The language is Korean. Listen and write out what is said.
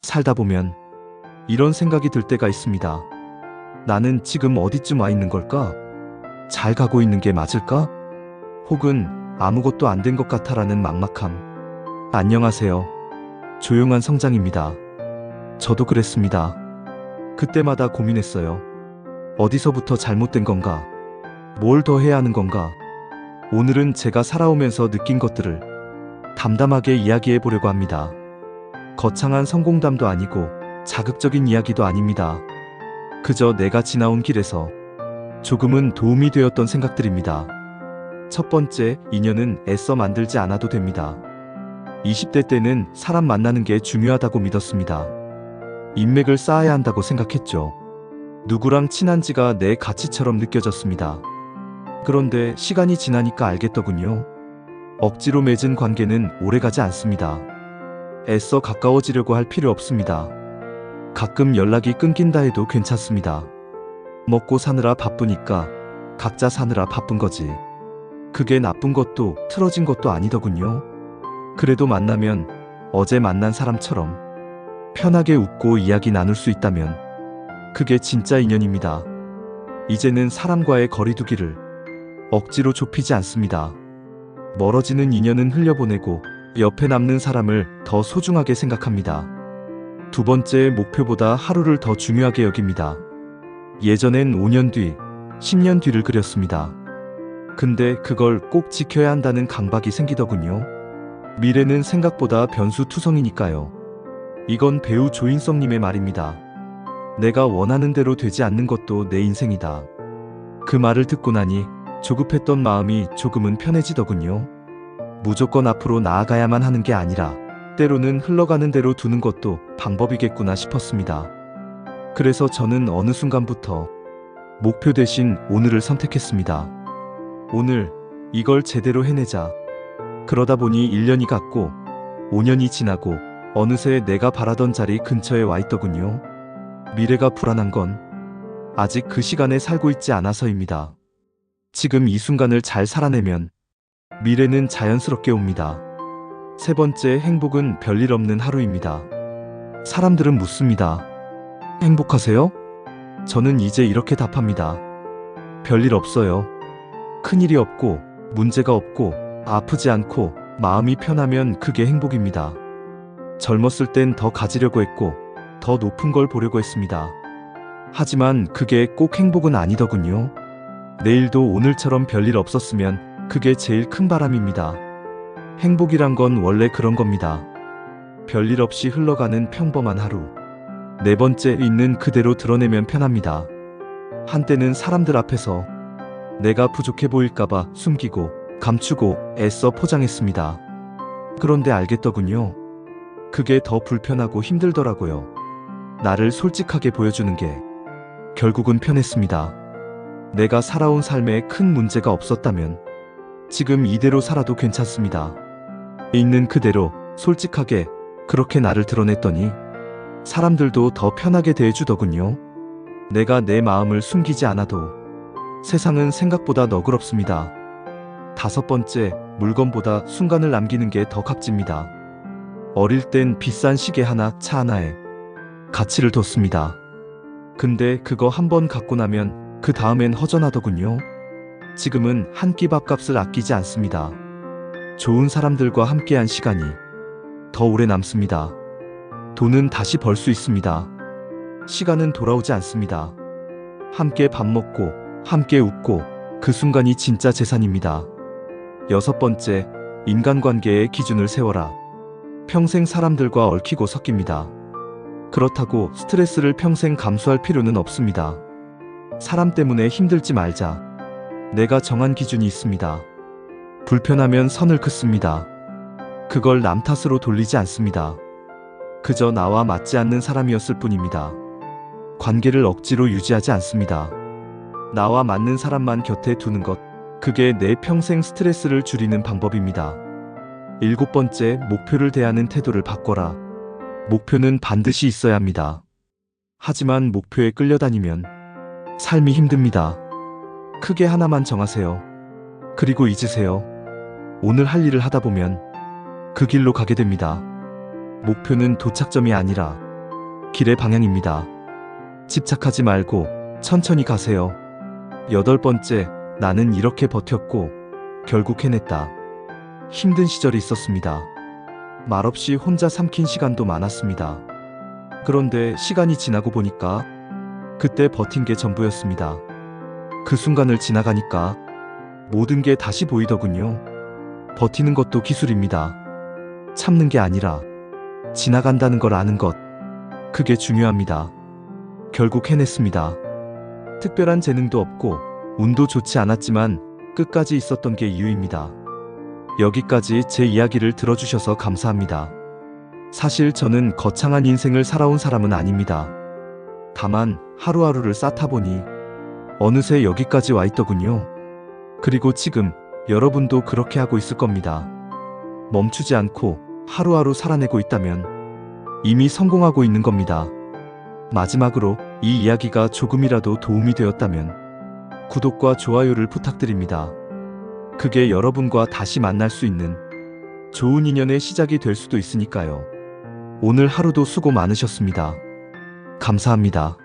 살다 보면 이런 생각이 들 때가 있습니다. 나는 지금 어디쯤 와 있는 걸까? 잘 가고 있는 게 맞을까? 혹은 아무것도 안 된 것 같아라는 막막함. 안녕하세요. 조용한 성장입니다. 저도 그랬습니다. 그때마다 고민했어요. 어디서부터 잘못된 건가? 뭘 더 해야 하는 건가? 오늘은 제가 살아오면서 느낀 것들을 담담하게 이야기해 보려고 합니다. 거창한 성공담도 아니고 자극적인 이야기도 아닙니다. 그저 내가 지나온 길에서 조금은 도움이 되었던 생각들입니다. 첫 번째, 인연은 애써 만들지 않아도 됩니다. 20대 때는 사람 만나는 게 중요하다고 믿었습니다. 인맥을 쌓아야 한다고 생각했죠. 누구랑 친한지가 내 가치처럼 느껴졌습니다. 그런데 시간이 지나니까 알겠더군요. 억지로 맺은 관계는 오래가지 않습니다. 애써 가까워지려고 할 필요 없습니다. 가끔 연락이 끊긴다 해도 괜찮습니다. 먹고 사느라 바쁘니까 각자 사느라 바쁜 거지. 그게 나쁜 것도 틀어진 것도 아니더군요. 그래도 만나면 어제 만난 사람처럼 편하게 웃고 이야기 나눌 수 있다면 그게 진짜 인연입니다. 이제는 사람과의 거리두기를 억지로 좁히지 않습니다. 멀어지는 인연은 흘려보내고 옆에 남는 사람을 더 소중하게 생각합니다. 두 번째, 목표보다 하루를 더 중요하게 여깁니다. 예전엔 5년 뒤, 10년 뒤를 그렸습니다. 근데 그걸 꼭 지켜야 한다는 강박이 생기더군요. 미래는 생각보다 변수투성이니까요. 이건 배우 조인성님의 말입니다. 내가 원하는 대로 되지 않는 것도 내 인생이다. 그 말을 듣고 나니 조급했던 마음이 조금은 편해지더군요. 무조건 앞으로 나아가야만 하는 게 아니라 때로는 흘러가는 대로 두는 것도 방법이겠구나 싶었습니다. 그래서 저는 어느 순간부터 목표 대신 오늘을 선택했습니다. 오늘 이걸 제대로 해내자. 그러다 보니 1년이 갔고 5년이 지나고 어느새 내가 바라던 자리 근처에 와 있더군요. 미래가 불안한 건 아직 그 시간에 살고 있지 않아서입니다. 지금 이 순간을 잘 살아내면 미래는 자연스럽게 옵니다. 세 번째, 행복은 별일 없는 하루입니다. 사람들은 묻습니다. 행복하세요? 저는 이제 이렇게 답합니다. 별일 없어요. 큰일이 없고 문제가 없고 아프지 않고 마음이 편하면 그게 행복입니다. 젊었을 땐 더 가지려고 했고 더 높은 걸 보려고 했습니다. 하지만 그게 꼭 행복은 아니더군요. 내일도 오늘처럼 별일 없었으면 그게 제일 큰 바람입니다. 행복이란 건 원래 그런 겁니다. 별일 없이 흘러가는 평범한 하루. 네 번째, 있는 그대로 드러내면 편합니다. 한때는 사람들 앞에서 내가 부족해 보일까봐 숨기고 감추고 애써 포장했습니다. 그런데 알겠더군요. 그게 더 불편하고 힘들더라고요. 나를 솔직하게 보여주는 게 결국은 편했습니다. 내가 살아온 삶에 큰 문제가 없었다면 지금 이대로 살아도 괜찮습니다. 있는 그대로 솔직하게 그렇게 나를 드러냈더니 사람들도 더 편하게 대해주더군요. 내가 내 마음을 숨기지 않아도 세상은 생각보다 너그럽습니다. 다섯 번째, 물건보다 순간을 남기는 게 더 값집니다. 어릴 땐 비싼 시계 하나, 차 하나에 가치를 뒀습니다. 근데 그거 한 번 갖고 나면 그 다음엔 허전하더군요. 지금은 한 끼 밥값을 아끼지 않습니다. 좋은 사람들과 함께한 시간이 더 오래 남습니다. 돈은 다시 벌 수 있습니다. 시간은 돌아오지 않습니다. 함께 밥 먹고 함께 웃고 그 순간이 진짜 재산입니다. 여섯 번째, 인간관계의 기준을 세워라. 평생 사람들과 얽히고 섞입니다. 그렇다고 스트레스를 평생 감수할 필요는 없습니다. 사람 때문에 힘들지 말자. 내가 정한 기준이 있습니다. 불편하면 선을 긋습니다. 그걸 남 탓으로 돌리지 않습니다. 그저 나와 맞지 않는 사람이었을 뿐입니다. 관계를 억지로 유지하지 않습니다. 나와 맞는 사람만 곁에 두는 것, 그게 내 평생 스트레스를 줄이는 방법입니다. 일곱 번째, 목표를 대하는 태도를 바꿔라. 목표는 반드시 있어야 합니다. 하지만 목표에 끌려다니면 삶이 힘듭니다. 크게 하나만 정하세요. 그리고 잊으세요. 오늘 할 일을 하다 보면 그 길로 가게 됩니다. 목표는 도착점이 아니라 길의 방향입니다. 집착하지 말고 천천히 가세요. 8번째, 나는 이렇게 버텼고 결국 해냈다. 힘든 시절이 있었습니다. 말없이 혼자 삼킨 시간도 많았습니다. 그런데 시간이 지나고 보니까 그때 버틴 게 전부였습니다. 그 순간을 지나가니까 모든 게 다시 보이더군요. 버티는 것도 기술입니다. 참는 게 아니라 지나간다는 걸 아는 것. 그게 중요합니다. 결국 해냈습니다. 특별한 재능도 없고 운도 좋지 않았지만 끝까지 있었던 게 이유입니다. 여기까지 제 이야기를 들어주셔서 감사합니다. 사실 저는 거창한 인생을 살아온 사람은 아닙니다. 다만 하루하루를 쌓다 보니 어느새 여기까지 와 있더군요. 그리고 지금 여러분도 그렇게 하고 있을 겁니다. 멈추지 않고 하루하루 살아내고 있다면 이미 성공하고 있는 겁니다. 마지막으로 이 이야기가 조금이라도 도움이 되었다면 구독과 좋아요를 부탁드립니다. 그게 여러분과 다시 만날 수 있는 좋은 인연의 시작이 될 수도 있으니까요. 오늘 하루도 수고 많으셨습니다. 감사합니다.